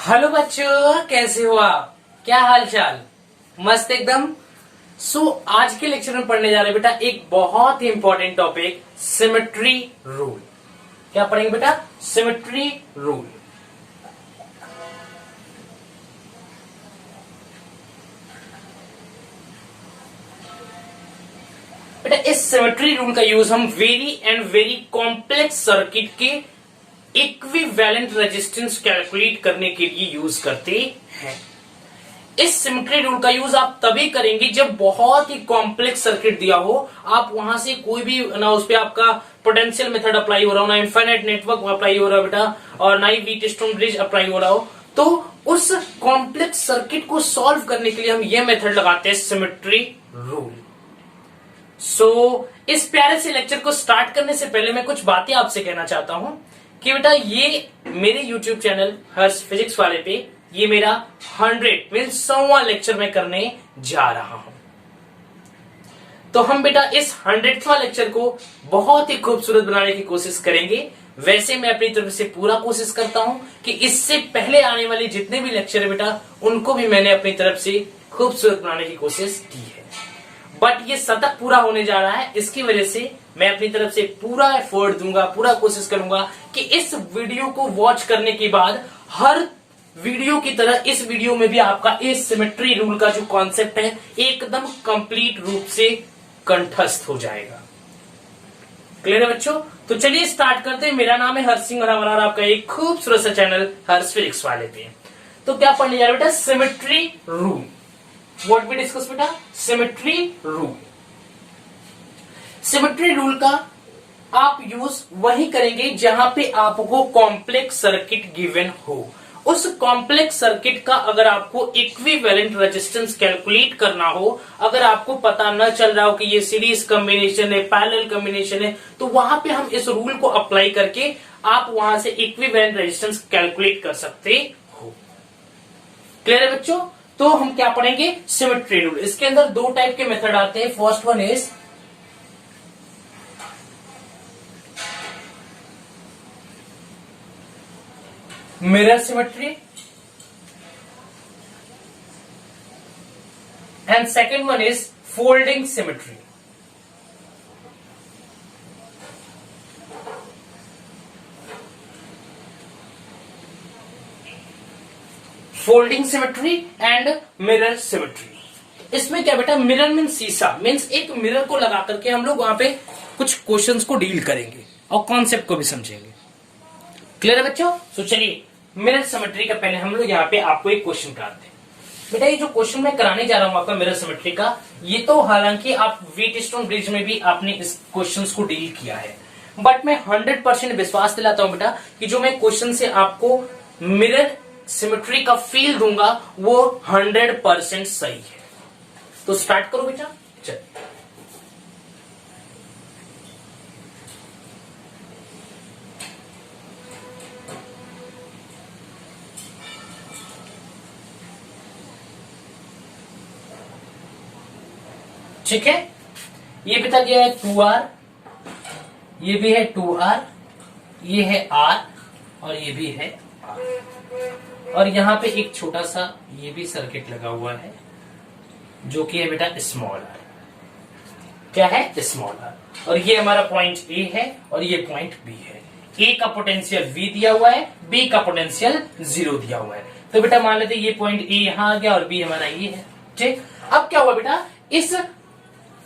Hello बच्चों, कैसे हो आप? क्या हाल चाल? मस्त एकदम। आज के लेक्चर में पढ़ने जा रहे हैं बेटा एक बहुत ही इंपॉर्टेंट टॉपिक, सिमेट्री रूल। क्या पढ़ेंगे बेटा? Symmetry rule. बेटा इस सिमेट्री रूल का यूज हम वेरी कॉम्प्लेक्स सर्किट के इक्विवेलेंट रेजिस्टेंस कैलकुलेट करने के लिए यूज करते हैं। इस सिमेट्री रूल का यूज आप तभी करेंगे जब बहुत ही कॉम्प्लेक्स सर्किट दिया हो, आप वहां से कोई भी ना उस पर आपका पोटेंशियल मेथड अप्लाई हो रहा हो, ना इनफाइनाइट नेटवर्क अप्लाई हो रहा है बेटा, और ना ही व्हीटस्टोन ब्रिज अप्लाई हो रहा हो, तो उस कॉम्प्लेक्स सर्किट को सॉल्व करने के लिए हम ये मेथड लगाते हैं, सिमेट्री रूल। इस प्यारे से लेक्चर को स्टार्ट करने से पहले मैं कुछ बातें आपसे कहना चाहता हूं कि बेटा ये मेरे YouTube चैनल हर्ष फिजिक्स वाले पे ये मेरा 100 मीन्स 100वां लेक्चर मैं करने जा रहा हूं। तो हम बेटा इस 100वां लेक्चर को बहुत ही खूबसूरत बनाने की कोशिश करेंगे। वैसे मैं अपनी तरफ से पूरा कोशिश करता हूं कि इससे पहले आने वाले जितने भी लेक्चर है बेटा उनको भी मैंने अपनी तरफ से खूबसूरत बनाने की कोशिश की है। बट ये शतक पूरा होने जा रहा है, इसकी वजह से मैं अपनी तरफ से पूरा एफर्ट दूंगा, पूरा कोशिश करूंगा कि इस वीडियो को वॉच करने के बाद हर वीडियो की तरह इस वीडियो में भी आपका इस सिमेट्री रूल का जो कॉन्सेप्ट है एकदम कंप्लीट रूप से कंठस्थ हो जाएगा। क्लियर है बच्चों? तो चलिए स्टार्ट करते हैं। मेरा नाम है हर्ष सिंह और हमारा आपका एक खूबसूरत सा चैनल हर्ष फिजिक्स वाले पे। तो क्या पढ़ने जा रहे बेटा? Symmetry rule. What we discuss बेटा? Symmetry rule. सिमेट्री रूल का आप यूज वही करेंगे जहां पे आपको कॉम्प्लेक्स सर्किट गिवन हो। उस कॉम्प्लेक्स सर्किट का अगर आपको इक्विवेलेंट रेजिस्टेंस कैलकुलेट करना हो, अगर आपको पता न चल रहा हो कि ये सीरीज कॉम्बिनेशन है, पैरेलल कॉम्बिनेशन है, तो वहां पे हम इस रूल को अप्लाई करके आप वहां से इक्विवेलेंट रेजिस्टेंस कैलकुलेट कर सकते हो। क्लियर है बच्चों? तो हम क्या पढ़ेंगे? Symmetry rule. इसके अंदर दो टाइप के मेथड आते हैं। First one is mirror symmetry and second one is folding symmetry. Folding symmetry and mirror symmetry. इसमें क्या बेटा? मिरर मीन्स शीशा, मीन्स एक मिरर को लगा करके हम लोग वहां पे कुछ क्वेश्चंस को डील करेंगे और कॉन्सेप्ट को भी समझेंगे। क्लियर है बच्चों? तो चलिए मिरर सिमेट्री का पहले हम लोग यहाँ पे आपको एक क्वेश्चन कराते हैं। बेटा ये जो क्वेश्चन मैं कराने जा रहा हूं आपका मिरर सिमेट्री का, ये तो हालांकि आप व्हीटस्टोन ब्रिज में भी आपने इस क्वेश्चन को डील किया है, बट मैं 100% विश्वास दिलाता हूं बेटा कि जो मैं क्वेश्चन से आपको मिरर सिमेट्री का फील दूंगा वो 100% सही है। तो स्टार्ट करो बेटा। चल ठीक है, ये बेटा दिया है 2R, ये भी है 2R, ये है R और ये भी है R, और यहां पे एक छोटा सा ये भी सर्किट लगा हुआ है जो कि है बेटा स्मॉल r। क्या है? Small r। और ये हमारा पॉइंट A है और ये पॉइंट B है। A का पोटेंशियल V दिया हुआ है, B का पोटेंशियल 0 दिया हुआ है। तो बेटा मान लेते ये पॉइंट A यहां आ गया और B हमारा ये है। ठीक, अब क्या हुआ बेटा? इस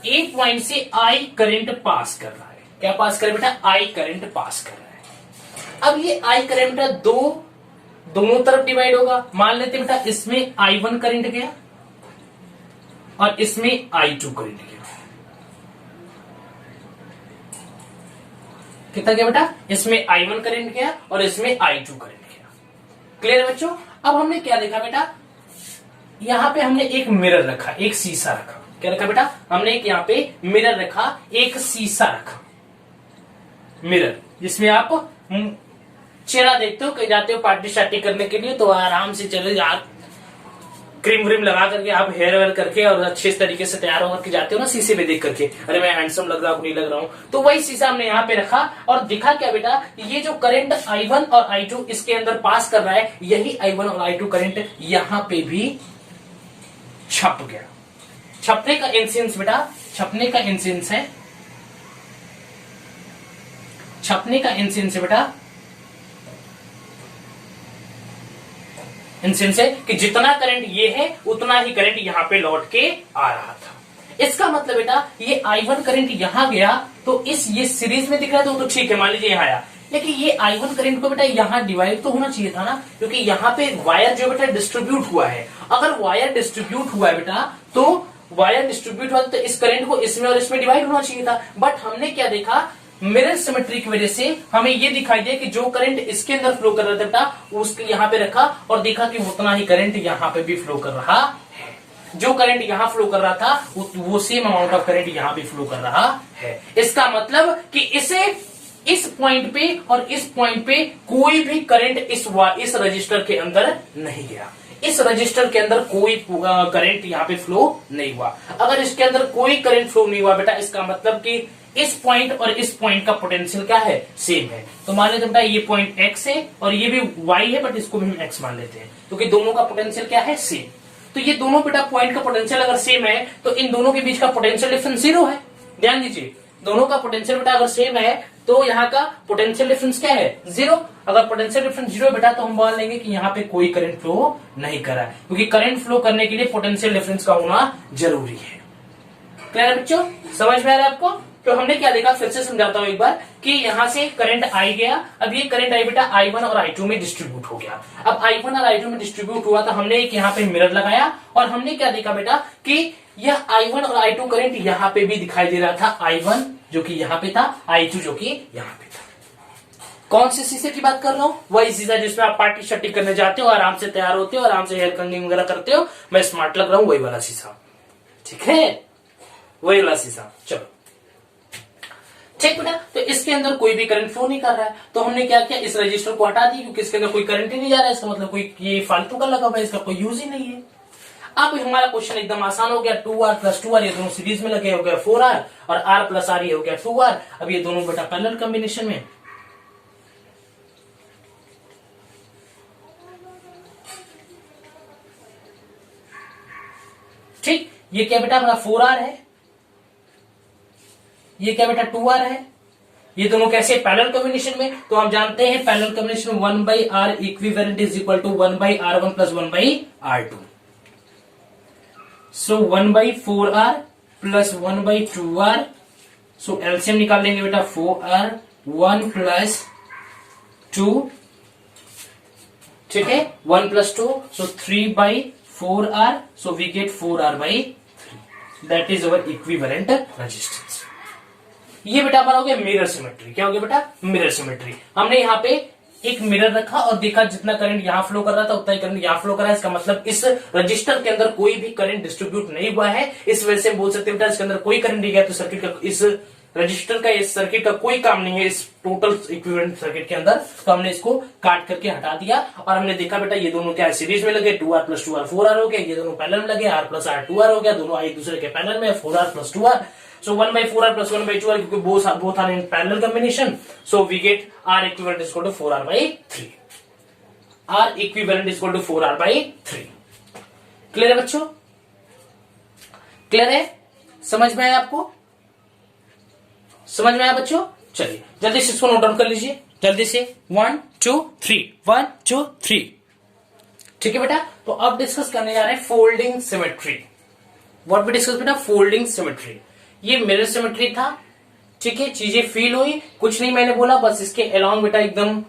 A पॉइंट से I करंट पास कर रहा है। क्या पास कर बेटा? I करंट पास कर रहा है। अब ये I करंट दोनों तरफ डिवाइड होगा। मान लेते बेटा इसमें I1 करंट गया और इसमें I2 करंट गया। कितना गया बेटा? इसमें I1 करंट गया और इसमें I2 करंट गया। क्लियर है बच्चों? अब हमने क्या देखा बेटा? यहां पे हमने एक मिरर रखा, एक शीशा रखा। क्या रखा बेटा? हमने एक यहाँ पे मिरर रखा, एक शीशा रखा। मिरर जिसमें आप चेहरा देखते हो, कहीं जाते हो पार्टी शार्टी करने के लिए तो आराम से चले यार क्रीम व्रीम लगा करके आप हेयर वेयर करके और अच्छे तरीके से तैयार होकर के जाते हो ना शीशे में देख करके, अरे मैं हैंडसम लग रहा हूँ नहीं लग रहा हूँ, तो वही शीशा हमने यहाँ पे रखा और दिखा क्या बेटा, ये जो करंट I1 और I2 इसके अंदर पास कर रहा है, यही I1 और I2 करंट यहाँ पे भी छप गया। छपने का इंसिडेंस बेटा, छपने का इंसिडेंस है, छपने का इंसिडेंस है बेटा, इंसिडेंस है कि जितना करंट ये है उतना ही करंट यहाँ पे लौट के आ रहा था। इसका मतलब बेटा ये I1 करंट यहां गया तो ये सीरीज में दिख रहा है तो ठीक है, मान लीजिए यहाँ आया, लेकिन ये I1 करंट को बेटा यहाँ डिवाइड तो होना चाहिए था ना, क्योंकि यहाँ पे वायर जो बेटा डिस्ट्रीब्यूट हुआ है। अगर वायर डिस्ट्रीब्यूट हुआ है बेटा तो वायर डिस्ट्रीब्यूट हुआ तो इस करंट को इसमें और इसमें डिवाइड होना चाहिए था, बट हमने क्या देखा, मिरर सिमेट्री की वजह से हमें ये दिखाई दे कि जो करंट इसके अंदर फ्लो कर रहा था बेटा उसके यहाँ पे रखा और देखा कि उतना ही करंट यहाँ पे भी फ्लो कर रहा है। जो करंट यहाँ फ्लो कर रहा था वो सेम अमाउंट ऑफ करंट यहाँ भी फ्लो कर रहा है। इसका मतलब कि इसे इस पॉइंट पे और इस पॉइंट पे कोई भी करंट इस रजिस्टर के अंदर नहीं गया। इस रजिस्टर के अंदर कोई करंट यहाँ पे फ्लो नहीं हुआ। अगर इसके अंदर कोई करंट फ्लो नहीं हुआ बेटा, इसका मतलब कि इस पॉइंट और इस पॉइंट का पोटेंशियल क्या है, सेम है। तो मान लेते बेटा ये पॉइंट x है और ये भी y है, बट इसको भी हम x मान लेते हैं क्योंकि दोनों का पोटेंशियल क्या है, सेम। तो ये दोनों बेटा पॉइंट का पोटेंशियल अगर सेम है तो इन दोनों के बीच का पोटेंशियल डिफरेंस 0 है। ध्यान दीजिए, दोनों का पोटेंशियल बेटा अगर सेम है तो यहाँ का पोटेंशियल डिफरेंस क्या है, 0। अगर पोटेंशियल डिफरेंस 0 बेटा तो हम मान लेंगे कि यहाँ पे कोई करंट फ्लो नहीं कर रहा है, क्योंकि करंट फ्लो करने के लिए पोटेंशियल डिफरेंस का होना जरूरी है। क्लियर है बच्चों, समझ में आ रहा है आपको? तो हमने क्या देखा, फिर से समझाता हूं एक बार कि यहां से करंट आई गया, अब ये करंट आई बेटा I1 और I2 में डिस्ट्रीब्यूट हो गया। अब I1 और I2 में डिस्ट्रीब्यूट हुआ तो हमने एक यहाँ पे मिरर लगाया और हमने क्या देखा बेटा कि यह I1 और I2 करंट यहाँ पे भी दिखाई दे रहा था, I1 जो कि यहाँ पे था, I2 जो कि यहाँ पे था। कौन से शीशे की बात कर रहा हूँ, वही शीशा जिसमें आप पार्टी शर्टी करने जाते हो, आराम से तैयार होते हो, आराम से हेयर कंडिंग वगैरह करते हो, मैं स्मार्ट लग रहा हूँ, वही वाला शीशा। ठीक है, वही वाला शीशा। चलो ठीक बेटा, तो इसके अंदर कोई भी करंट फ्लो नहीं कर रहा है, तो हमने क्या किया, इस रजिस्टर को हटा दी क्योंकि इसके अंदर कोई करंट ही नहीं जा रहा है। इसका मतलब कोई ये फालतू का लगा हुआ है, इसका कोई यूज ही नहीं है। अब हमारा क्वेश्चन एकदम आसान हो गया, 2R + 2R ये दोनों सीरीज में लगे हो गया 4R और R + R ये हो गया 2R। अब ये दोनों बेटा पैरेलल कॉम्बिनेशन में, ठीक। ये क्या बेटा हमारा 4R है, ये क्या बेटा 2R है। ये दोनों कैसे पैरेलल कॉम्बिनेशन में, तो हम जानते हैं पैरेलल कॉम्बिनेशन में 1/R equivalent is equal to 1/R1 + 1/R2। So 1/4R + 1/2R, so LCM निकाल लेंगे बेटा 4R 1 + 2, ठीक है, 1 + 2, so 3/4R, so we get 4R/3, that is our equivalent resistance. ये बेटा हमारा हो गया मिरर सिमेट्री। क्या हो गया बेटा, मिरर सिमेट्री। हमने यहाँ पे एक मिरर रखा और देखा जितना करंट यहाँ फ्लो कर रहा था उतना ही करंट यहाँ फ्लो कर रहा है। इसका मतलब इस रजिस्टर के अंदर कोई भी करंट डिस्ट्रीब्यूट नहीं हुआ है, इस वजह से बोल सकते हैं बेटा इसके अंदर कोई करंट नहीं गया, तो सर्किट का, इस रजिस्टर का, इस सर्किट का कोई काम नहीं है इस टोटल इक्विवेलेंट सर्किट के अंदर। तो हमने इसको काट करके हटा दिया और हमने देखा बेटा ये दोनों क्या सीरीज में लगे, 2R + 2R 4R हो गया, ये दोनों पैरेलल में लगे, R + R 2R हो गया, दोनों एक दूसरे के पैरेलल में, 4R + 2R। So 1/4R + 1/2R क्योंकि both are in parallel combination, so we get R equivalent is equal to 4R/3। R equivalent is equal to 4R/3। Clear है बच्चों, क्लियर है, समझ में आया आपको, समझ में आया बच्चों? चलिए जल्दी से इसको नोट डाउन कर लीजिए, जल्दी से 1 2 3 1 2 3। ठीक है बेटा, तो अब डिस्कस करने जा रहे हैं folding symmetry. What we discuss बेटा, फोल्डिंग सिमेट्री। ये मिरर सिमेट्री था, ठीक है, चीजें फील हुई, कुछ नहीं मैंने बोला, बस इसके अलोंग बेटा एकदम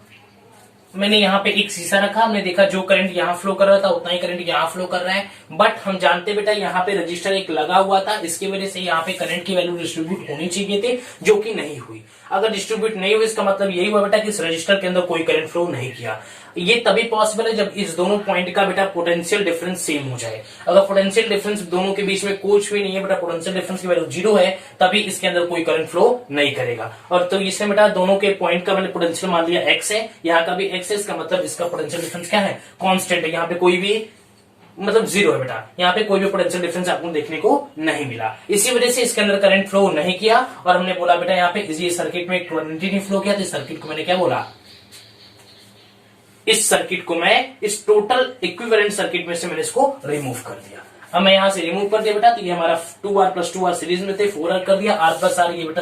मैंने यहाँ पे एक शीशा रखा, हमने देखा जो करंट यहाँ फ्लो कर रहा था उतना ही करंट यहाँ फ्लो कर रहा है, बट हम जानते बेटा यहाँ पे रजिस्टर एक लगा हुआ था, इसकी वजह से यहाँ पे करंट की वैल्यू डिस्ट्रीब्यूट होनी चाहिए थी, जो कि नहीं हुई। अगर डिस्ट्रीब्यूट नहीं हुई इसका मतलब यही हुआ बेटा कि इस रजिस्टर के अंदर कोई करंट फ्लो नहीं किया। ये तभी पॉसिबल है जब इस दोनों पॉइंट का बेटा पोटेंशियल डिफरेंस सेम हो जाए। अगर पोटेंशियल डिफरेंस दोनों के बीच में कुछ भी नहीं है बेटा, पोटेंशियल डिफरेंस की वैल्यू 0 है, तभी इसके अंदर कोई करंट फ्लो नहीं करेगा। और तो इसमें बेटा दोनों के पॉइंट का मैंने पोटेंशियल मान लिया x है, यहाँ का भी x है, इसका मतलब इसका पोटेंशियल डिफरेंस क्या है, कांस्टेंट है, यहाँ पे कोई भी मतलब जीरो है बेटा, यहाँ पे कोई भी पोटेंशियल डिफरेंस आपको देखने को नहीं मिला। इसी वजह से इसके अंदर करंट फ्लो नहीं किया और हमने बोला बेटा यहाँ पे इसी सर्किट में करंट नहीं फ्लो किया, तो इस सर्किट को मैंने क्या बोला, इस सर्किट को मैं इस टोटल इक्विवेलेंट सर्किट में से मैंने इसको रिमूव कर दिया। अब मैं यहां से रिमूव कर दिया बेटा, तो ये हमारा 2R प्लस 2R सीरीज में थे, 4R कर दिया, R प्लस R ये बेटा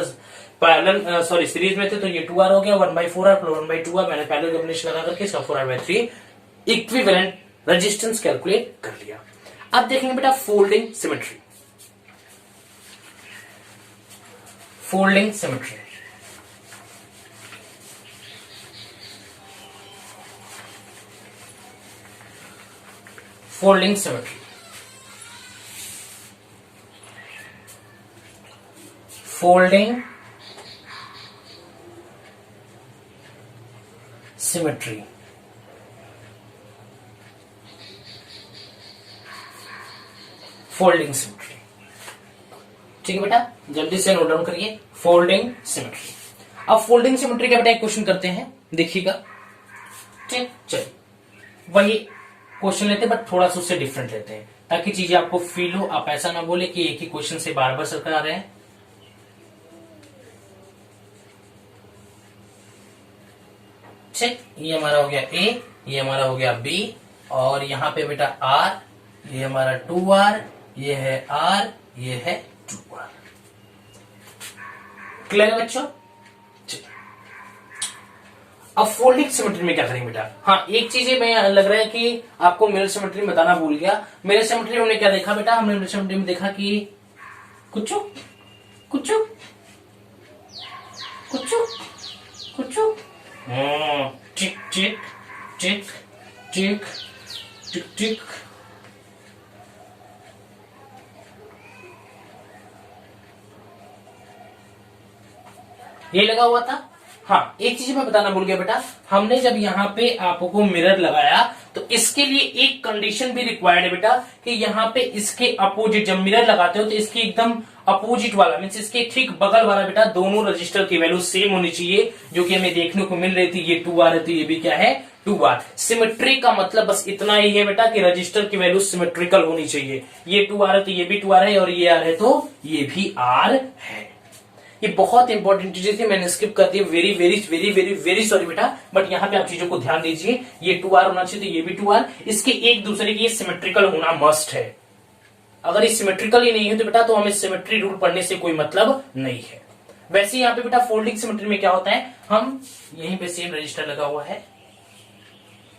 पैरेलल सॉरी सीरीज में थे, तो ये 2R हो गया, 1/4R प्लस 1/2R मैंने पैरेलल कॉम्बिनेशन लगा करके इसका 4R/3 इक्विवेलेंट रेजिस्टेंस कैलकुलेट कर लिया। अब देखेंगे बेटा folding symmetry. Folding symmetry folding symmetry folding symmetry folding symmetry. ठीक है बेटा, जल्दी से नोट डाउन करिए फोल्डिंग सिमेट्री। अब फोल्डिंग सिमेट्री का बेटा एक क्वेश्चन करते हैं, देखिएगा। ठीक, चलिए वही क्वेश्चन लेते हैं बट थोड़ा सा उससे डिफरेंट लेते हैं ताकि चीजें आपको फील हो, आप ऐसा ना बोले कि एक ही क्वेश्चन से बार बार सर्कल आ रहे हैं। ठीक, ये हमारा हो गया ए, ये हमारा हो गया बी, और यहां पे बेटा आर, ये हमारा 2R, ये है R, ये है 2R। क्लियर है बच्चों? अब फोल्डिंग सिमेट्री में क्या करेंगे बेटा? हाँ, एक चीज मैं लग रहा है कि आपको मिरर सिमेट्री में बताना भूल गया। मिरर सिमेट्री में हमने क्या देखा बेटा? हमने मिरर सिमेट्री में देखा कि कुछ कुछ कुछ कुछ टिक टिक टिक टिक टिक टिक, ये लगा हुआ था। हाँ, एक चीज मैं बताना भूल गया बेटा, हमने जब यहाँ पे आपको मिरर लगाया तो इसके लिए एक कंडीशन भी रिक्वायर्ड है बेटा कि यहाँ पे इसके अपोजिट, जब मिरर लगाते हो तो इसके एकदम अपोजिट वाला मीन्स इसके ठीक बगल वाला बेटा दोनों रजिस्टर की वैल्यू सेम होनी चाहिए, जो कि हमें देखने को मिल रही थी। ये 2R है तो ये भी क्या है? 2R। सिमेट्री का मतलब बस इतना ही है बेटा कि रजिस्टर की वैल्यू सिमेट्रिकल होनी चाहिए। ये 2R है तो ये भी 2R है, और ये R है तो ये भी R है। ये बहुत इंपॉर्टेंट चीजें थी, मैंने स्किप कर दी, very very very very very sorry बेटा, बट यहाँ पे आप चीजों को ध्यान दीजिए। ये 2R होना चाहिए तो ये भी 2R, इसके एक दूसरे की सिमेट्रिकल होना मस्ट है। अगर ये सिमेट्रिकल ही नहीं है तो बेटा तो हमें सिमेट्री रूल पढ़ने से कोई मतलब नहीं है। वैसे यहाँ पे बेटा फोल्डिंग सिमेट्री में क्या होता है, हम यहीं पे सेम रजिस्टर लगा हुआ है,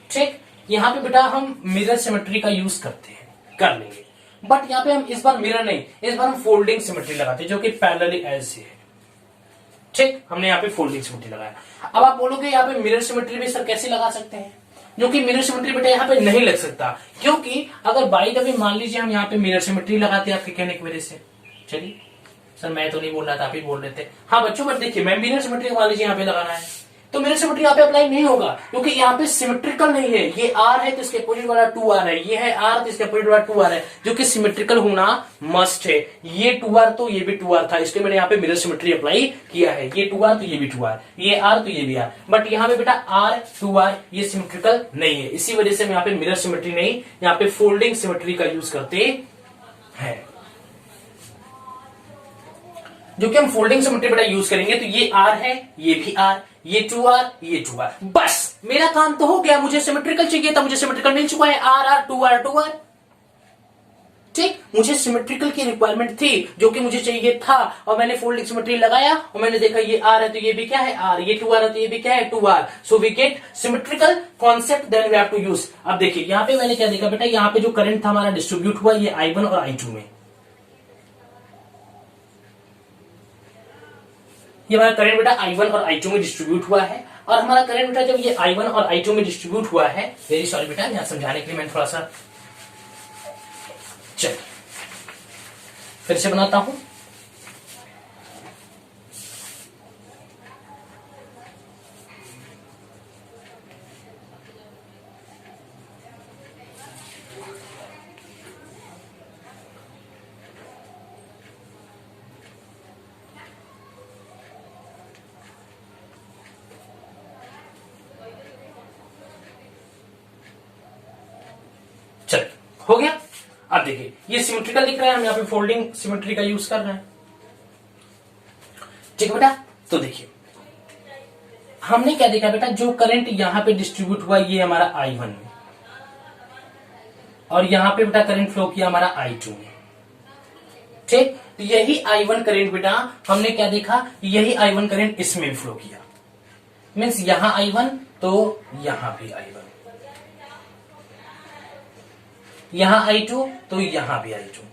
ठीक, यहाँ पे बेटा हम मिरर सिमेट्री का यूज करते हैं, कर लेंगे, बट यहाँ पे हम इस बार मिरर नहीं, इस बार हम फोल्डिंग सिमेट्री लगाते हैं जो कि पैरेलली ऐसे है। ठीक, हमने यहाँ पे फोल्डिंग सिमेट्री लगाया। अब आप बोलोगे यहाँ पे मिरर सिमेट्री भी सर कैसे लगा सकते हैं? जो कि मिरर सिमेट्री बेटा यहाँ पे नहीं लग सकता, क्योंकि अगर बाई द वे मान लीजिए हम यहाँ पे मिरर सिमेट्री लगाते हैं आपके कहने की वजह से, चलिए सर मैं तो नहीं बोल रहा था, आप ही बोल रहे थे। हाँ बच्चों, बट देखिए मैं मिरर सिमेट्री मान लीजिए यहाँ पे लगाना है तो मिरर सिमेट्री यहाँ पे अप्लाई नहीं होगा, क्योंकि यहाँ पे सिमेट्रिकल नहीं है। ये R है तो इसके अपोजिट वाला 2R है, ये है R तो इसके अपोजिट वाला 2R है, जो कि सिमेट्रिकल होना मस्ट है। ये 2R तो ये भी 2R था, इसलिए मैंने यहाँ पे मिरर सिमेट्री अप्लाई किया है। ये 2R तो ये भी 2R, ये R तो ये भी R, बट यहाँ पे बेटा R 2R ये सिमेट्रिकल नहीं है, इसी वजह से हम यहाँ पे मिरर सिमेट्री नहीं, यहाँ पे फोल्डिंग सिमेट्री का यूज करते हैं, जो कि हम फोल्डिंग सिमेट्री बेटा यूज करेंगे। तो ये R है, ये भी R, ये 2R, ये 2R, बस मेरा काम तो हो गया। मुझे सिमेट्रिकल चाहिए था, मुझे सिमेट्रिकल मिल चुका है, R 2R 2R। ठीक, मुझे सिमेट्रिकल की रिक्वायरमेंट थी, जो कि मुझे चाहिए था, और मैंने फोल्डिंग सिमेट्री लगाया और मैंने देखा ये R है तो ये भी क्या है R, ये 2R है तो ये भी क्या है 2R। So we get symmetrical concept, then we have to use. अब देखिए यहाँ पे मैंने क्या देखा बेटा, यहाँ पे जो करंट था हमारा डिस्ट्रीब्यूट हुआ ये I1 और I2 में, ये हमारा करंट बेटा I1 और I2 में डिस्ट्रीब्यूट हुआ है। और हमारा करंट बेटा जब ये I1 और I2 में डिस्ट्रीब्यूट हुआ है, वेरी सॉरी बेटा यहां समझाने के लिए मैं थोड़ा सा चल फिर से बनाता हूं। चल हो गया। अब देखिए ये सिमेट्रिकल दिख रहा है, हम यहाँ पे फोल्डिंग सिमेट्री का यूज कर रहे हैं। ठीक है बेटा, तो देखिए हमने क्या देखा बेटा, जो करंट यहां पे डिस्ट्रीब्यूट हुआ ये हमारा I1 में, और यहां पे बेटा करंट फ्लो किया हमारा I2 में। ठीक, तो यही I1 करंट बेटा हमने क्या देखा, यही I1 करंट इसमें भी फ्लो किया। मीन्स यहां I1 तो यहां भी I1, यहां I2 तो यहां भी I2।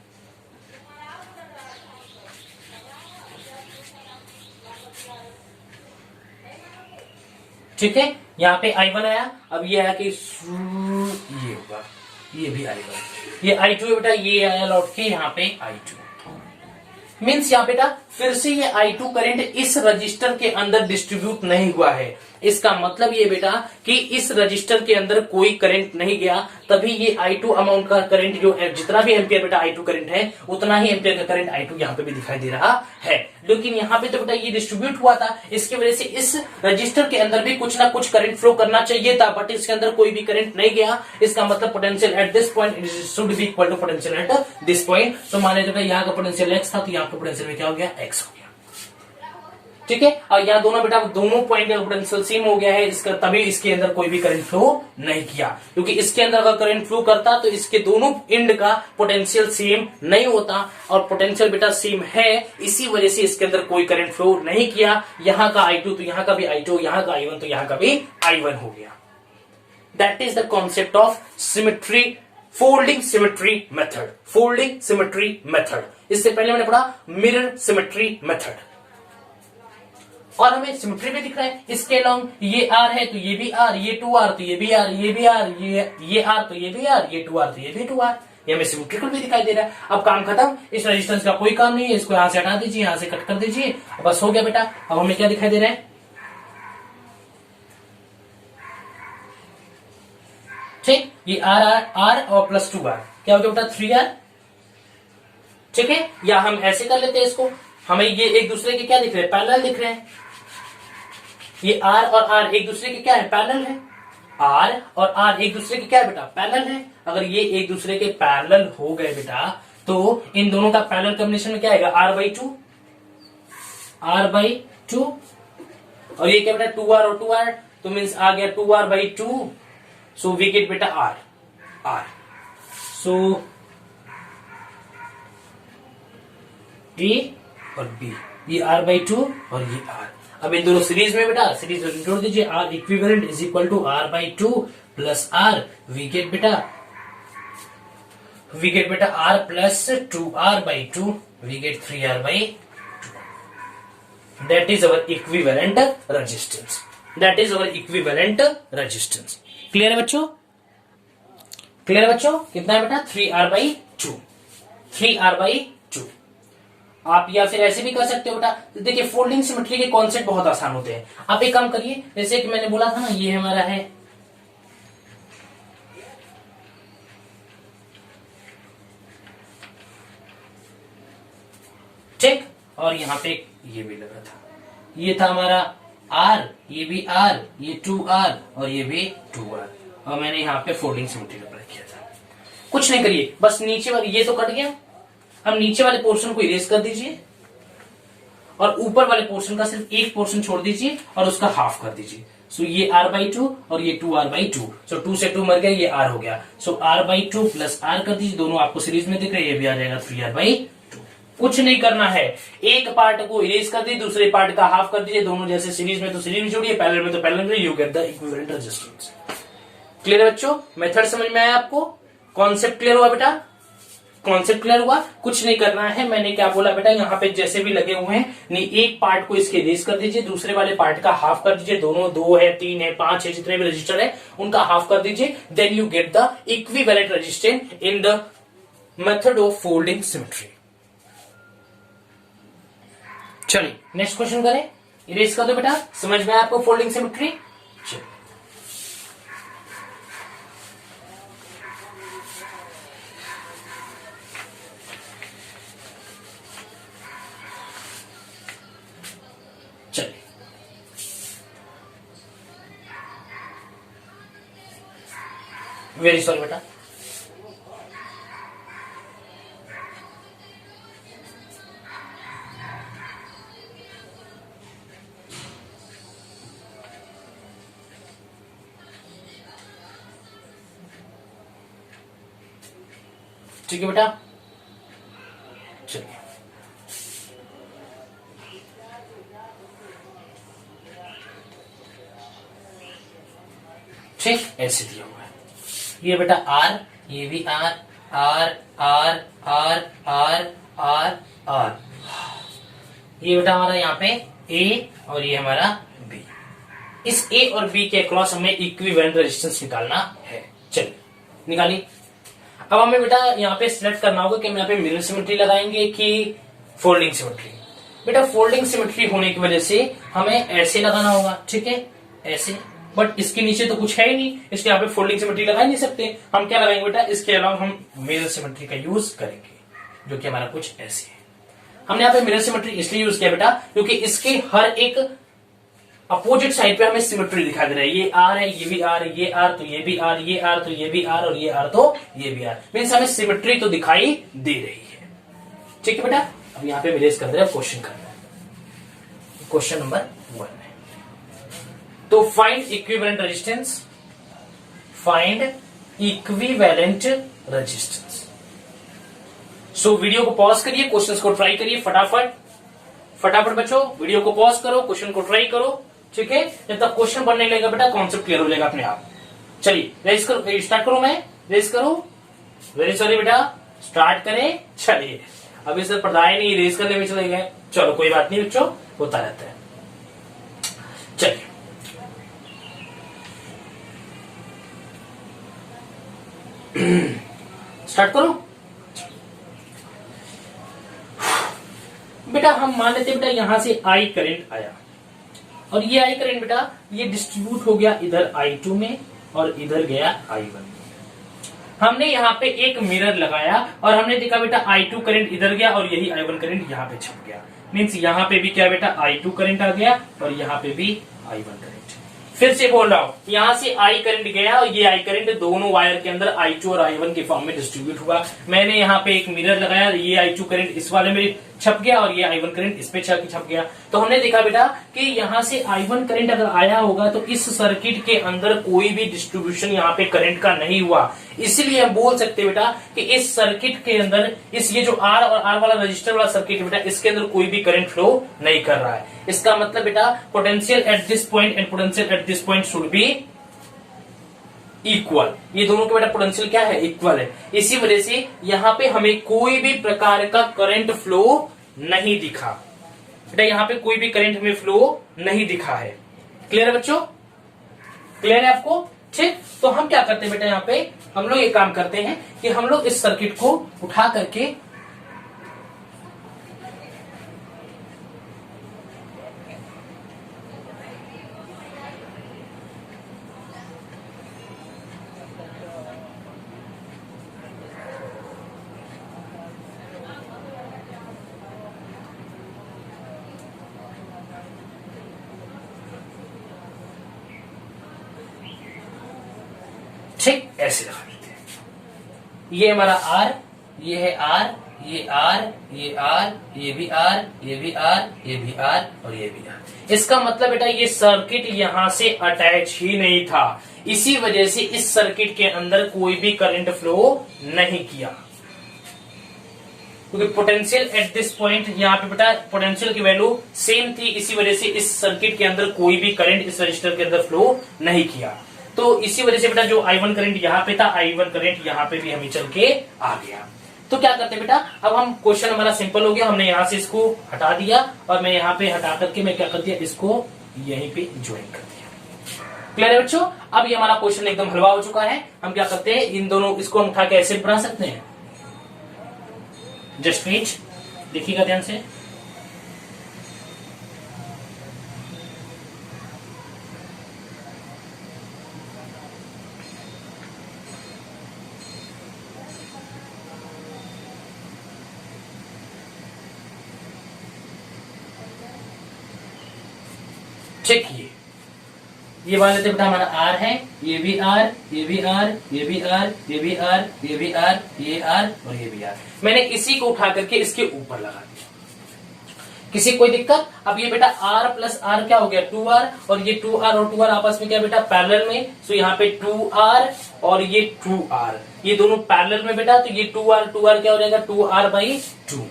ठीक है, यहां पे I1 आया, अब ये आया कि ये होगा, ये भी I1, ये I2 है बेटा, ये आया लौट के यहां पे I2। मीन्स यहां बेटा फिर से ये I2 करंट इस रजिस्टर के अंदर डिस्ट्रीब्यूट नहीं हुआ है। इसका मतलब ये बेटा कि इस रजिस्टर के अंदर कोई करंट नहीं गया, तभी ये I2 अमाउंट का करंट जो जितना भी एम्पियर बेटा I2 करंट है उतना ही एम्पियर का करंट I2 यहाँ पे भी दिखाई दे रहा है। लेकिन यहाँ पे तो बेटा ये डिस्ट्रीब्यूट हुआ था, इसकी वजह से इस रजिस्टर के अंदर भी कुछ ना कुछ करंट फ्लो करना चाहिए था, बट इसके अंदर कोई भी करंट नहीं गया। इसका मतलब potential at this point should be equal to potential at this point. तो मान लीजिए यहाँ का पोटेंशियल x था, तो यहाँ का पोटेंशियल में क्या हो गया, x हो गया। ठीक है, और यहाँ दोनों बेटा दोनों पॉइंट का पोटेंशियल सेम हो गया है, इसका तभी इसके अंदर कोई भी करंट फ्लो नहीं किया, क्योंकि इसके अंदर अगर करंट फ्लो करता तो इसके दोनों एंड का पोटेंशियल सेम नहीं होता, और पोटेंशियल बेटा सेम है, इसी वजह से इसके अंदर कोई करंट फ्लो नहीं किया। यहाँ का I2 तो यहाँ का भी I2, यहाँ का I1 तो यहाँ का भी I1 हो गया। That is the concept of symmetry, folding symmetry method, folding symmetry method. इससे पहले मैंने पढ़ा मिरर सिमेट्री मेथड, और हमें सिमेट्री भी दिख रहा है। इसके अलोंग ये R है तो ये भी R, ये 2R तो ये भी R, ये भी R, ये R तो ये भी R, ये 2R तो ये भी 2R, ये हमें सिमेट्रिकल भी दिखाई दे रहा है। अब काम खत्म, इस रेजिस्टेंस का कोई काम नहीं है, इसको यहां से हटा दीजिए, यहां से कट कर दीजिए, बस हो गया बेटा। अब हमें क्या दिखाई दे रहा है, ठीक, ये R और प्लस 2R क्या हो गया बेटा 3R। ठीक है, या हम ऐसे कर लेते हैं इसको, हमें ये एक दूसरे के क्या दिख रहे हैं, पैरेलल दिख रहे हैं। ये R और R एक दूसरे के क्या है, पैरेलल है। R और R एक दूसरे के क्या है बेटा, पैरेलल है। अगर ये एक दूसरे के पैरेलल हो गए बेटा, तो इन दोनों का पैरेलल कॉम्बिनेशन में क्या आएगा, R/2, R/2, और ये क्या बेटा 2R और 2R, तो मीन्स आ गया 2R/2। सो वी गेट बेटा R। सो A और B, ये R/2 और ये R। अब इन दोनों सीरीज में बेटा, सीरीज में जोड़ दीजिए, R equivalent is equal to R/2 plus R, we get बेटा R plus 2R/2, we get 3R/2। That is our equivalent resistance, that is our equivalent resistance. Clear है बच्चों, क्लियर है बच्चों, कितना है बेटा 3R/2, 3R/2। आप या फिर ऐसे भी कर सकते हो बेटा। देखिए फोल्डिंग सिमेट्री के कॉन्सेप्ट बहुत आसान होते हैं। आप एक काम करिए, जैसे कि मैंने बोला था ना, ये हमारा है ठीक, और यहाँ पे ये भी लगा था, ये था हमारा R, ये भी R, ये 2R और ये भी 2R, और मैंने यहाँ पे फोल्डिंग सिमेट्री अप्लाई किया था। कुछ नहीं करिए, बस नीचे वाली ये तो कट गया, अब नीचे वाले पोर्शन को इरेज कर दीजिए, और ऊपर वाले पोर्शन का सिर्फ एक पोर्शन छोड़ दीजिए और उसका हाफ कर दीजिए। सो ये R/2 और ये 2R/2, सो 2 से 2 मर गया, ये R हो गया। सो R/2 प्लस R कर दीजिए, दोनों आपको सीरीज में दिख रहे हैं, ये भी आ जाएगा 3R/2। कुछ नहीं करना है, एक पार्ट को इरेज कर दीजिए, दूसरे पार्ट का हाफ कर दीजिए, दोनों जैसे सीरीज में तो सीरीज में जोड़िए, पैरेलल में तो पैरेलल में, you get the equivalent resistance. Clear है बच्चों, मेथड समझ में आया आपको, कॉन्सेप्ट क्लियर हुआ बेटा, कॉन्सेप्ट क्लियर हुआ। कुछ नहीं करना है, मैंने क्या बोला बेटा, यहाँ पे जैसे भी लगे हुए हैं, नहीं एक पार्ट को इसके इरेज कर दीजिए, दूसरे वाले पार्ट का हाफ कर दीजिए, दोनों 2 है 3 है 5 है जितने भी रजिस्टर है उनका हाफ कर दीजिए, then you get the equivalent resistance in the method of folding symmetry. चलिए नेक्स्ट क्वेश्चन करें, इरेज कर दो बेटा, समझ में आपको फोल्डिंग सिमेट्री। चलिए वेरी सॉरी बेटा, ठीक है बेटा, चलिए ठीक, ऐसे दिया हुआ है ये बेटा आर, ये भी R, R R R R R R, ये बेटा हमारा यहाँ पे ए और ये हमारा बी। इस ए और बी के अक्रॉस हमें इक्विवेलेंट रेजिस्टेंस निकालना है। चलिए निकाली। अब हमें बेटा यहाँ पे सिलेक्ट करना होगा कि हम यहाँ पे मिरर सिमेट्री लगाएंगे कि फोल्डिंग सिमेट्री। बेटा फोल्डिंग सिमेट्री होने की वजह से हमें ऐसे लगाना होगा, ठीक है, ऐसे, बट इसके नीचे तो कुछ है ही नहीं, इसके यहाँ पे फोल्डिंग सिमेट्री लगा ही नहीं सकते। हम क्या लगाएंगे बेटा, इसके अलावा हम मिरर सिमेट्री का यूज करेंगे, जो कि हमारा कुछ ऐसे है। हमने यहाँ पे मिरर सिमेट्री इसलिए यूज किया बेटा क्योंकि इसके हर एक अपोजिट साइड पे हमें सिमेट्री दिखाई दे रहा है। ये आर है, ये भी आर है, ये आर तो ये भी आर, ये आर तो ये भी आर, और ये आर तो ये भी आर, मीन्स हमें सिमेट्री तो दिखाई दे रही है। ठीक है बेटा, अब यहाँ पे विलेज कर दे रहे क्वेश्चन करना है, क्वेश्चन नंबर 1 है। तो find equivalent resistance, find equivalent resistance. So video को पॉज करिए, क्वेश्चंस को ट्राई करिए फटाफट फटाफट बच्चों, वीडियो को पॉज करो, क्वेश्चन को ट्राई करो, ठीक है। जब तक क्वेश्चन बनने लगेगा बेटा कॉन्सेप्ट क्लियर हो जाएगा अपने आप। चलिए रेज करो, स्टार्ट करो, मैं रेज करो, वेरी सॉरी बेटा, स्टार्ट करें। चलिए अभी सर पढ़ाए नहीं, रेज करने में चले गए, चलो कोई बात नहीं बच्चों, होता रहता है। चलिए स्टार्ट करो बेटा। हम मान लेते बेटा यहां से आई करंट आया, और ये आई करंट बेटा ये डिस्ट्रीब्यूट हो गया इधर I2 में और इधर गया I1 में। हमने यहाँ पे एक मिरर लगाया और हमने देखा बेटा I2 करंट इधर गया और यही I1 करंट यहाँ पे छप गया, मीन्स यहाँ पे भी क्या बेटा I2 करंट आ गया और यहाँ पे भी I1 करंट। फिर से बोल रहा हूं, यहां से आई करंट गया और ये आई करंट दोनों वायर के अंदर I2 और I1 के फॉर्म में डिस्ट्रीब्यूट हुआ। मैंने यहाँ पे एक मिरर लगाया, ये I2 करंट इस वाले में छप गया और ये I1 करंट इस पे छप गया। तो हमने देखा बेटा कि यहाँ से I1 करंट अगर आया होगा तो इस सर्किट के अंदर कोई भी डिस्ट्रीब्यूशन यहाँ पे करंट का नहीं हुआ, इसलिए हम बोल सकते हैं बेटा कि इस सर्किट के अंदर इस ये जो R और R वाला रजिस्टर वाला सर्किट है बेटा, इसके अंदर कोई भी करंट फ्लो नहीं कर रहा है। इसका मतलब बेटा potential at this point and potential at this point should be equal. ये दोनों के बेटा पोटेंशियल क्या है, इक्वल है। इसी वजह से यहाँ पे हमें कोई भी प्रकार का करंट फ्लो नहीं दिखा बेटा, यहाँ पे कोई भी करंट हमें फ्लो नहीं दिखा है। क्लियर है बच्चों, क्लियर है आपको? ठीक, तो हम क्या करते हैं बेटा, यहाँ पे हम लोग ये काम करते हैं कि हम लोग इस सर्किट को उठा करके ठीक ऐसे रख देते हैं। ये हमारा आर, ये है आर, ये आर, ये आर, ये भी आर, ये भी आर, ये भी आर और ये भी आर। इसका मतलब बेटा ये सर्किट यहां से अटैच ही नहीं था, इसी वजह से इस सर्किट के अंदर कोई भी करंट फ्लो नहीं किया, क्योंकि पोटेंशियल एट दिस पॉइंट यहाँ पे बेटा पोटेंशियल की वैल्यू सेम थी, इसी वजह से इस सर्किट के अंदर कोई भी करंट इस रजिस्टर के अंदर फ्लो नहीं किया। तो इसी वजह से बेटा जो I1 करंट यहाँ पे था, I1 करंट यहाँ पे भी हमें चल के आ गया। तो क्या करते बेटा, अब हम क्वेश्चन हमारा सिंपल हो गया, हमने यहाँ से इसको हटा दिया और मैं यहाँ पे हटा करके मैं क्या कर दिया, इसको यहीं पे ज्वाइन कर दिया। क्लियर है बच्चों? अब ये हमारा क्वेश्चन एकदम हलवा हो चुका है। हम क्या करते हैं, इन दोनों इसको हम उठा के ऐसे बना सकते हैं। जस्ट नीच देखिएगा ध्यान से, चेक ये मान लेते बेटा हमारा आर है, ये भी आर, ये भी आर, ये भी आर, ये भी आर, ये भी आर, ये आर और ये भी आर। मैंने इसी को उठा करके इसके ऊपर लगा दिया। किसी कोई दिक्कत? अब ये बेटा R प्लस R क्या हो गया 2R, और ये 2R और 2R आपस में क्या बेटा पैरेलल में, सो यहाँ पे 2R और ये 2r, ये दोनों पैरेलल में बेटा, तो ये 2r क्या हो जाएगा 2r/2,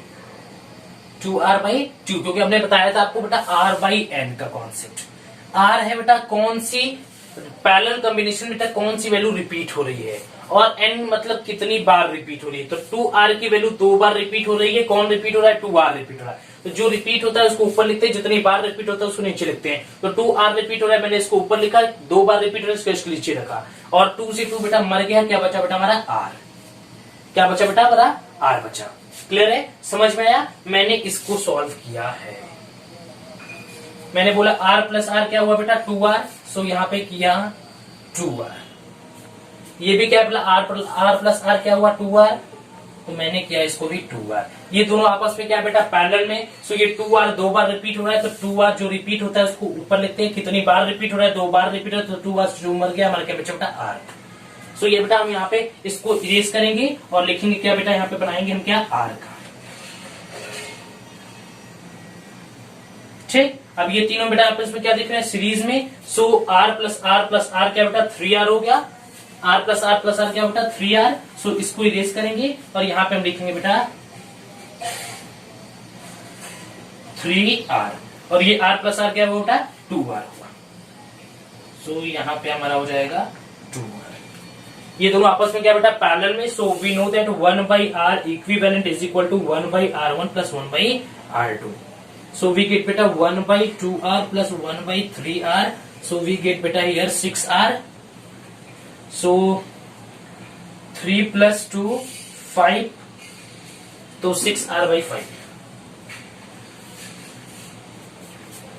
2r/2, क्योंकि हमने बताया था आपको बेटा r/n का कॉन्सेप्ट। r है बेटा कौन सी पैरेलल कॉम्बिनेशन, बेटा कौन सी वैल्यू रिपीट हो रही है, और n मतलब कितनी बार रिपीट हो रही है। तो 2r की वैल्यू 2 बार रिपीट हो रही है। कौन रिपीट हो रहा है, 2r रिपीट हो रहा है। तो जो रिपीट होता है उसको ऊपर लिखते हैं, जितनी बार रिपीट होता है उसको नीचे लिखते हैं। तो 2r रिपीट हो रहा है, मैंने इसको ऊपर लिखा, 2 बार रिपीट हो रहा है इसको नीचे रखा, और 2 से 2 बेटा मर गया, क्या बचा बेटा हमारा r, क्या बचा बेटा हमारा r बचा। क्लियर है, समझ में आया। मैंने इसको सॉल्व किया है, मैंने बोला r+r क्या हुआ बेटा 2r, सो यहाँ पे किया 2r, ये भी क्या है r+r क्या हुआ 2r, तो मैंने किया इसको भी 2r। ये दोनों आपस में क्या है बेटा पैरेलल में, सो ये 2r 2 बार रिपीट हो रहा है, तो 2r जो रिपीट होता है उसको ऊपर लिखते हैं, कितनी बार रिपीट हो रहा है 2 बार रिपीट हो रहा है, तो 2r जो मर गया हमारा क्या बचा बेटा r। सो ये बेटा हम यहाँ पे इसको इरेज करेंगे और लिखेंगे क्या बेटा, यहाँ पे बनाएंगे हम क्या r का। ठीक, अब ये तीनों बेटा आपस में क्या देख रहे हैं सीरीज में, सो r+r+r क्या बेटा 3r हो गया, r+r+r क्या बेटा 3r। सो इसको इरेज करेंगे और यहाँ पे हम लिखेंगे बेटा 3r, और ये r+r क्या हुआ बेटा 2r हुआ। सो यहाँ पे हमारा हो जाएगा 2r। ये दोनों आपस में क्या बेटा पैरेलल में, so we know that 1/r equivalent is equal to 1/r1 + 1/r2। So we get beta 1/2r plus 1/3r. So we get beta here 6r. So 3 plus 2 5. तो 6r/5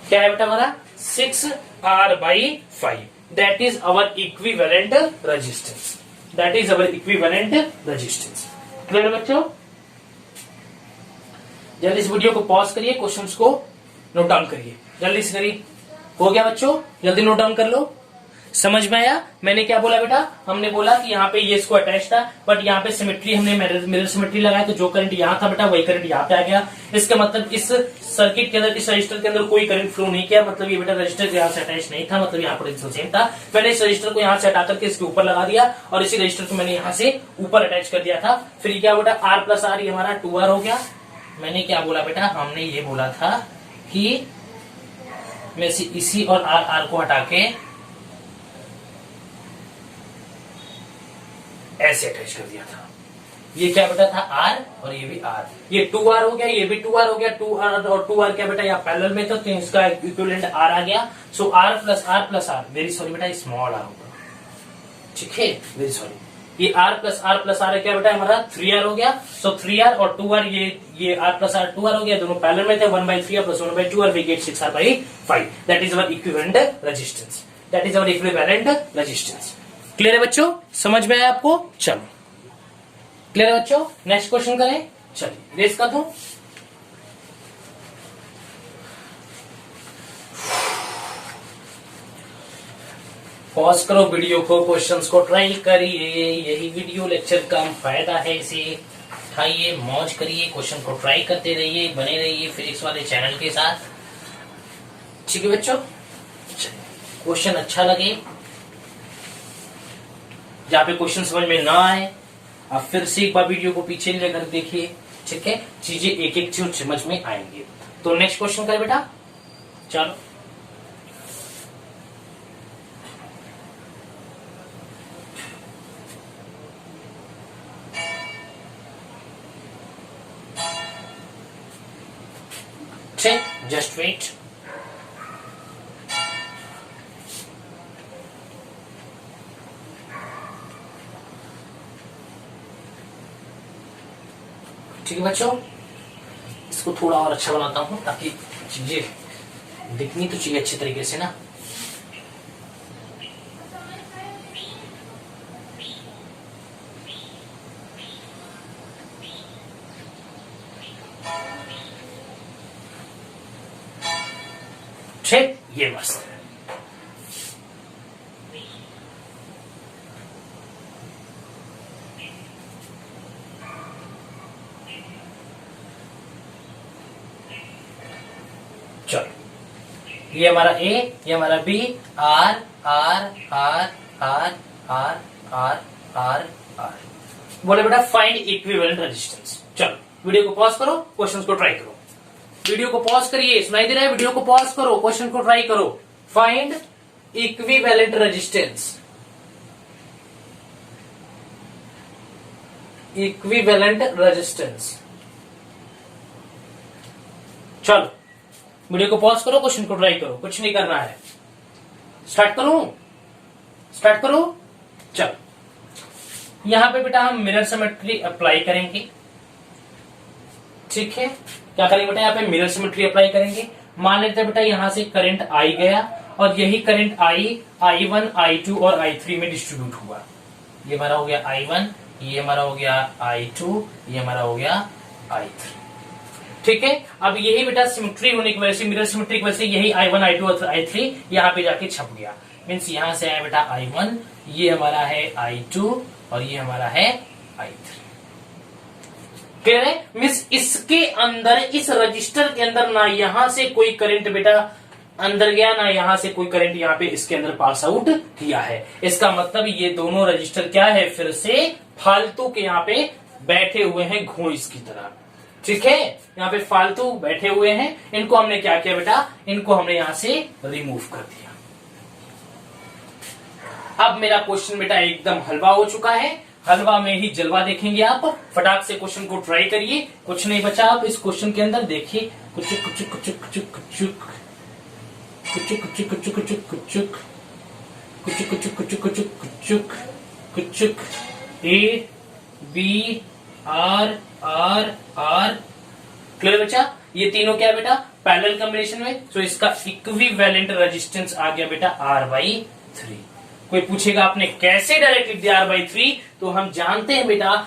क्या है बेटा हमारा 6r/5। That is our equivalent resistance. That is our equivalent resistance. Clear है बच्चों। जल्दी इस video को पॉज करिए, क्वेश्चंस को नोट डाउन करिए, जल्दी से करिए। हो गया बच्चों, जल्दी नोट डाउन कर लो। समझ में आया मैंने क्या बोला बेटा, हमने बोला कि यहाँ पे ये इसको अटैच था, बट यहाँ पे सिमेट्री हमने मिरर सिमेट्री लगाया, तो जो करंट यहाँ था बेटा वही करंट यहाँ पे आ गया। इसका मतलब इस सर्किट के अंदर, इस रजिस्टर के अंदर कोई करंट फ्लो नहीं किया, मतलब ये बेटा रजिस्टर यहाँ से अटैच नहीं था, मतलब यहाँ पर सेम था। मैंने इस रजिस्टर को यहाँ से हटा करके इसके ऊपर लगा दिया, और इसी रजिस्टर को मैंने यहाँ से ऊपर अटैच कर दिया था। फिर क्या बेटा r+r ये हमारा 2r हो गया। मैंने क्या बोला बेटा, हमने ये बोला था कि मैं इसी और r को हटा के ऐसे अटैच कर दिया था। ये क्या बेटा था r और ये भी r, ये 2r हो गया, ये भी 2r हो गया। 2r और 2r क्या बेटा यहाँ पैरेलल में, तो इसका इक्विवेलेंट r आ गया। सो r+r+r, वेरी सॉरी बेटा स्मॉल r होगा, ठीक है, वेरी सॉरी। ये r+r+r क्या बेटा हमारा 3r हो गया। सो 3r और 2r, ये r+r 2r हो गया, दोनों पैरेलल में थे। 1/3r + 1/2r we get 6r/5। That is our equivalent resistance, that is our equivalent resistance. Clear है बच्चों, समझ में आया आपको। चलो क्लियर है बच्चों, नेक्स्ट क्वेश्चन करें। चलिए रेस कर दूं। पॉज करो वीडियो को, क्वेश्चंस को ट्राई करिए, यही वीडियो लेक्चर का फायदा है। इसे उठाइए, मौज करिए, क्वेश्चन को ट्राई करते रहिए, बने रहिए फिजिक्स वाले चैनल के साथ। ठीक है बच्चों, क्वेश्चन अच्छा लगे, जहाँ पे क्वेश्चन समझ में ना आए आप फिर से एक बार वीडियो को पीछे लेकर देखिए, ठीक है, चीजें एक एक चीज समझ में आएंगे। तो नेक्स्ट क्वेश्चन करें बेटा, चलो। Just wait. ठीक है बच्चों, इसको थोड़ा और अच्छा बनाता हूं ताकि चीजें दिखनी तो चाहिए अच्छे तरीके से ना। ठीक, ये मस्त है। चलो, ये हमारा ए, ये हमारा B, R R R R R R R R. बोले बेटा फाइंड इक्विवेलेंट रेजिस्टेंस। चलो वीडियो को पॉज करो, क्वेश्चन को ट्राई करो। वीडियो को पॉज करिए, सुनाई दे रहा है? वीडियो को पॉज करो, क्वेश्चन को ट्राई करो। Find equivalent resistance, equivalent resistance. चलो वीडियो को पॉज करो, क्वेश्चन को ट्राई करो, कुछ नहीं करना है। स्टार्ट करूं? स्टार्ट करो। चलो यहां पे बेटा हम मिरर सिमेट्री अप्लाई करेंगे। ठीक है, क्या करेंगे बेटा? यहाँ पे मिरर सिमेट्री अप्लाई करेंगे। मान लेते हैं बेटा यहां से करंट आई गया और यही करंट I1, I2 और I3 में डिस्ट्रीब्यूट हुआ। ये हमारा हो गया I1, ये हमारा हो गया I2, ये हमारा हो गया I3। ठीक है, अब यही बेटा सिमेट्री होने की वजह से, मिरर सिमेट्री की वजह से यही I1, I2 और I3 यहाँ पे जाके छप गया। मीन्स यहां से आया बेटा I1, ये हमारा है I2 और ये हमारा है I3। क्लियर है? मीन्स इसके अंदर, इस रजिस्टर के अंदर ना यहां से कोई करंट बेटा अंदर गया, ना यहां से कोई करंट यहाँ पे इसके अंदर पास आउट किया है। इसका मतलब ये दोनों रजिस्टर क्या है? फिर से फालतू के यहाँ पे बैठे हुए हैं घोंस की तरह। ठीक है, यहाँ पे फालतू बैठे हुए हैं। इनको हमने क्या किया बेटा? इनको हमने यहां से रिमूव कर दिया। अब मेरा क्वेश्चन बेटा एकदम हलवा हो चुका है। हलवा में ही जलवा देखेंगे आप। फटाक से क्वेश्चन को ट्राई करिए, कुछ नहीं बचा। आप इस क्वेश्चन के अंदर देखिए, कुचुक कुचुक कुचुक कुचुक कुचुक कुचुक कुचुक कुचुक कुचुक कुचुक कुचुक कुचुक कुचुक कुचुक कुचुक कुचुक, A B R R R. Clear बच्चा? ये तीनों क्या है बेटा? पैरेलल कॉम्बिनेशन में। तो इसका इक्विवेलेंट रेजिस्टेंस आ गया बेटा R/3। कोई पूछेगा आपने कैसे डायरेक्ट लिख दिया R/3, तो हम जानते हैं बेटा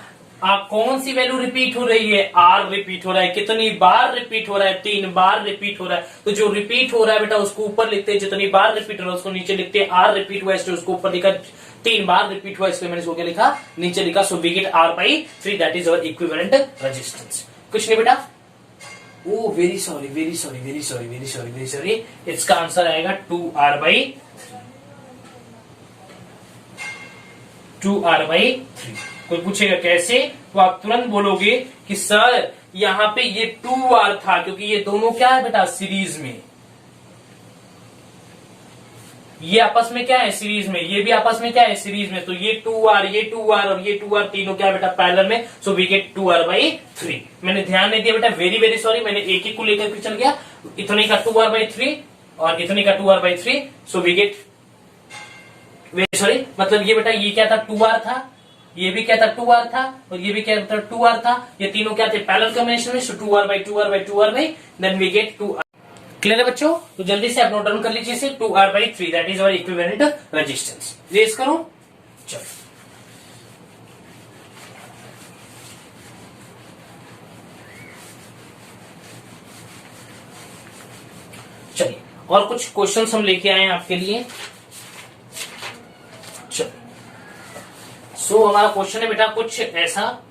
कौन सी वैल्यू रिपीट हो रही है? R रिपीट हो रहा है। कितनी बार रिपीट हो रहा है? 3 बार रिपीट हो रहा है। तो जो रिपीट हो रहा है बेटा उसको ऊपर लिखते हैं, जितनी बार रिपीट हो रहा है उसको नीचे लिखते हैं। R रिपीट हुआ है उसको ऊपर लिखा, 3 बार रिपीट हुआ इसलिए मैंने इसको क्या लिखा? नीचे लिखा। So we get R/3, that is our equivalent resistance. कुछ नहीं बेटा? Oh very sorry very sorry very sorry very sorry very sorry, इसका आंसर आएगा 2R/3। कोई पूछेगा कैसे, तो आप तुरंत बोलोगे कि सर यहाँ पे ये 2R था, क्योंकि ये दोनों क्या है बेटा? सीरीज में। ये आपस में क्या है? सीरीज में। ये भी आपस में क्या है? सीरीज में। तो ये 2R, ये 2R और ये 2R तीनों क्या है बेटा? पैरेलल में। So we get 2R/3। मैंने ध्यान नहीं दिया बेटा, वेरी वेरी सॉरी। मैंने एक ही को लेकर के चल गया। इतने का 2R/3 और इतने का 2R/3। So we get very sorry, मतलब ये बेटा ये क्या था? 2R था, ये भी क्या था? 2R था, और ये भी क्या था? 2R था। ये तीनों क्या थे? पैरेलल कॉम्बिनेशन में। सो 2R/2R/2R, then we get 2R। Clear है बच्चों? तो जल्दी से आप नोट डाउन कर लीजिए इसे। 2R/3 that is our equivalent resistance. रेज करो। चलो चलिए और कुछ क्वेश्चंस हम लेके आए हैं आपके लिए। चलो सो हमारा क्वेश्चन है बेटा कुछ ऐसा,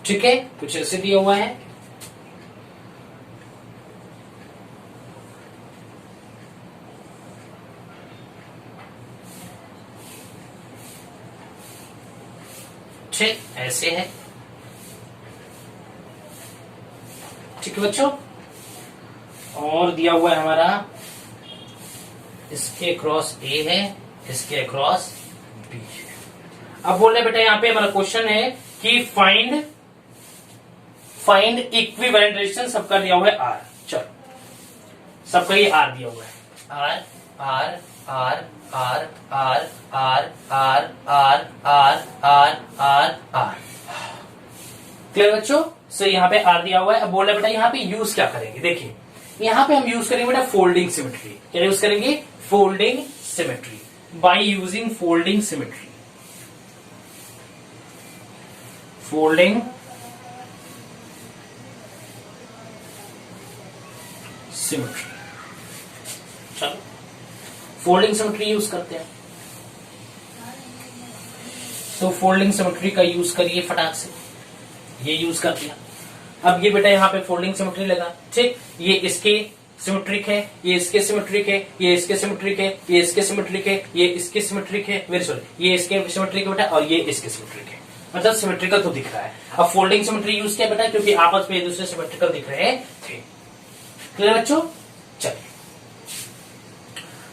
ठीक है, कुछ ऐसे दिया हुआ है। ठीक ऐसे है। ठीक है बच्चों, और दिया हुआ है हमारा इसके क्रॉस ए है, इसके अक्रॉस बी है। अब बोल रहे बेटा यहाँ पे हमारा क्वेश्चन है कि फाइंड इक्विवेलेंट रेजिस्टेंस। सबका दिया हुआ है R। चलो सबका ये R दिया हुआ है। R R R R R R R R R R R R। Clear बच्चों? सो यहाँ पे R दिया हुआ है। अब बोल रहे बेटा यहाँ पे यूज क्या करेंगे? देखिए यहाँ पे हम यूज करेंगे बेटा फोल्डिंग सिमेट्री। क्या यूज करेंगे? Folding symmetry. By using folding symmetry. Folding symmetry. चलो फोल्डिंग सिमेट्री यूज करते हैं, तो फोल्डिंग सिमेट्री का यूज करिए फटाक से, ये यूज कर दिया। अब ये बेटा यहाँ पे फोल्डिंग सिमेट्री लगा, ठीक, ये इसके सिमेट्रिक है, ये इसके सिमेट्रिक है, ये इसके सिमेट्रिक है, ये इसके सिमेट्रिक है, ये इसके सिमेट्रिक है, वेरी सॉरी, ये इसके सिमेट्रिक है बेटा, और ये इसके सिमेट्रिक है, मतलब सिमेट्रिकल तो दिख रहा है। अब फोल्डिंग सिमेट्री यूज किया बेटा क्योंकि आपस में एक दूसरे सिमेट्रिकल दिख रहे थे। क्लियर बच्चों? चलिए,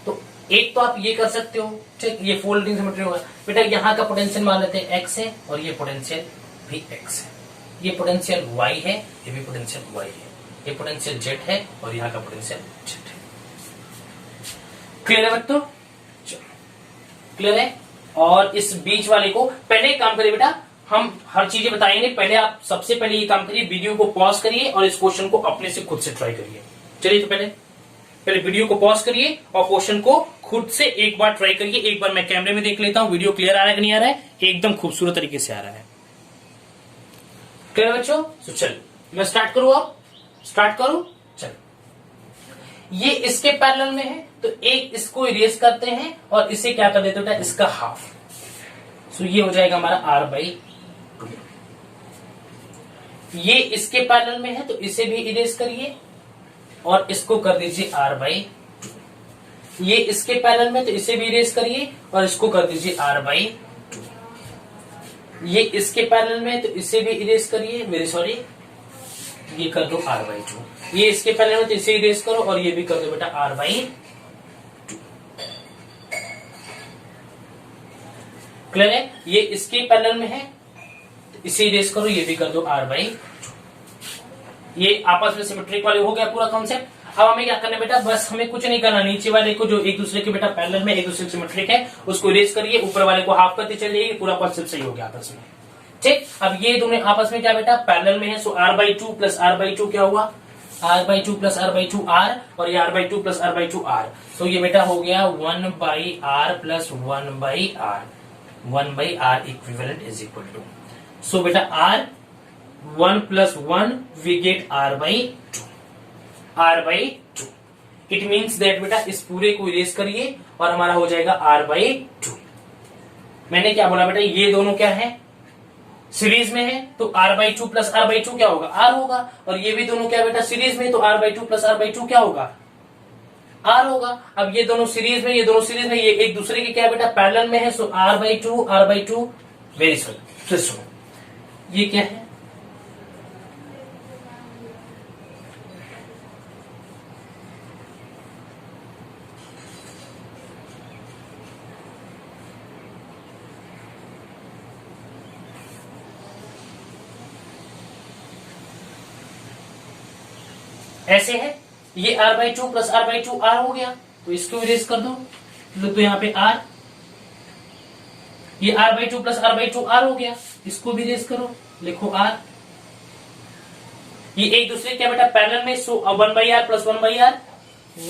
तो एक तो आप ये कर सकते हो, ठीक, ये फोल्डिंग सिमेट्री होगा बेटा। यहाँ का पोटेंशियल मान लेते हैं x है और ये पोटेंशियल भी x है, ये पोटेंशियल y है, ये भी पोटेंशियल y है, ये पोटेंशियल z है और यहाँ का पोटेंशियल z है। क्लियर है बच्चों? क्लियर है? और इस बीच वाले को पहले काम करिए बेटा, हम हर चीजें बताएंगे, पहले आप सबसे पहले ये काम करिए, वीडियो को पॉज करिए और इस क्वेश्चन को अपने से खुद से ट्राई करिए। चलिए, तो पहले वीडियो को पॉज करिए और क्वेश्चन को खुद से एक बार ट्राई करिए। एक बार मैं कैमरे में देख लेता हूं वीडियो क्लियर आ रहा है कि नहीं आ रहा है, एकदम खूबसूरत तरीके से आ रहा है। क्लियर बच्चों? तो चलिए मैं स्टार्ट करूं, अब स्टार्ट करूं। चलो, ये इसके पैरेलल में है तो एक इसको इरेज करते हैं और इसे क्या कर देते हैं, इसका हाफ। सो ये हो जाएगा हमारा r/2। ये इसके पैरेलल में है तो इसे भी इरेज करिए और इसको कर दीजिए r/2। ये इसके पैरेलल में तो इसे भी इरेज करिए और इसको कर दीजिए r/2। ये इसके पैरेलल में तो इसे भी इरेज करिए, वेरी सॉरी, ये कर दो r/2। ये इसके पैरेलल में तो इसे इरेज करो और ये भी कर दो बेटा r/2। क्लियर है? ये इसके पैरेलल में है तो इसे इरेज करो, ये भी कर दो r/2। ये आपस में सिमेट्रिक वाले हो गया पूरा कॉन्सेप्ट। अब हमें क्या करना है बेटा, बस हमें कुछ नहीं करना, नीचे वाले को जो एक दूसरे के बेटा पैरेलल में एक दूसरे के सिमेट्रिक है उसको इरेज करिए, ऊपर वाले को हाफ करते चलिए, पूरा कॉन्सेप्ट सही हो गया आपस में। ठीक, अब ये दोनों आपस में क्या बेटा पैरेलल में है, सो r/2 प्लस r/2 क्या हुआ, r/2 प्लस r/2 r, और ये r/2 प्लस r/2 r। सो ये बेटा हो गया 1/r plus 1/r, 1/r equivalent is equal to, so बेटा r 1 plus 1 we get r/2, r/2। It means that बेटा इस पूरे को इरेज करिए और हमारा हो जाएगा r/2। मैंने क्या बोला बेटा, ये दोनों क्या है, सीरीज में है तो r/2 प्लस r/2 क्या होगा, r होगा, और ये भी दोनों क्या बेटा सीरीज में, तो r/2 प्लस r/2 क्या होगा, r होगा। अब ये दोनों सीरीज में, ये दोनों सीरीज में, ये एक दूसरे के क्या बेटा पैरेलल में है, सो r/2 वेरी सॉरी, ये क्या है, ऐसे है, ये r/2 प्लस r/2 r हो गया, तो इसको इरेज कर दो, तो यहाँ पे r, ये r/2 प्लस r/2 r हो गया, इसको भी इरेज करो, लिखो r। ये एक दूसरे क्या बेटा पैरेलल में, so 1/r plus 1/r,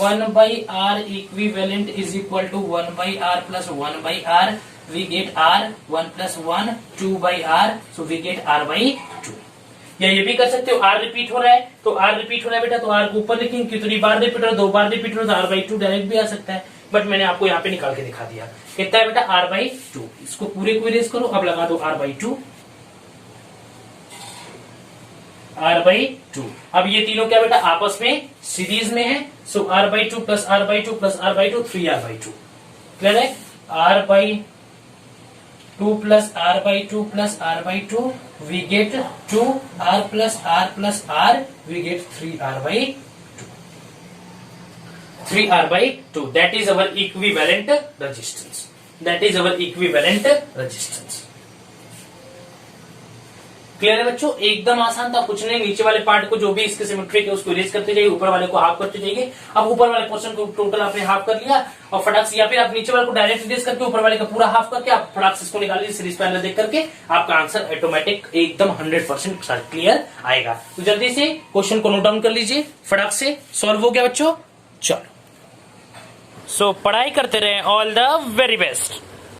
1/r equivalent is equal to 1/r plus 1/r, we get r, 1 plus 1 2/r, so we get r/2। या ये भी कर सकते हो, r रिपीट हो रहा है तो r रिपीट हो रहा है बेटा, तो r को ऊपर लिखेंगे, कितनी बार रिपीट हो रहा है, 2 बार रिपीट हो रहा है तो r/2 डायरेक्ट भी आ सकता है, बट मैंने आपको यहाँ पे निकाल के दिखा दिया। कितना है बेटा r/2, इसको पूरे को इरेज करो, अब लगा दो r/2, r/2। अब ये तीनों क्या बेटा आपस में सीरीज में है, सो r/2 plus r/2 plus r/2 3r/2। Clear है? r/2 plus r/2 plus r/2 we get 2r plus r we get 3r/2, 3r/2, that is our equivalent resistance, that is our equivalent resistance। Clear है बच्चों? एकदम आसान था, कुछ नहीं, नीचे वाले पार्ट को जो भी इसके सिमेट्रिक है उसको इरेज करते जाइए, ऊपर वाले को हाफ करते जाइए। अब ऊपर वाले पोर्शन को टोटल आपने हाफ कर लिया और फटाक से, या फिर आप नीचे वाले को डायरेक्ट इरेज करके ऊपर वाले का पूरा हाफ करके आप फटाक से इसको निकाल लीजिए सीरीज पैरेलल देख करके, आपका आंसर ऑटोमेटिक एकदम 100% क्लियर आएगा। तो जल्दी से क्वेश्चन को नोट डाउन कर लीजिए, फटाक से सॉल्व हो गया बच्चों। चलो, सो पढ़ाई करते रहे, ऑल द वेरी बेस्ट।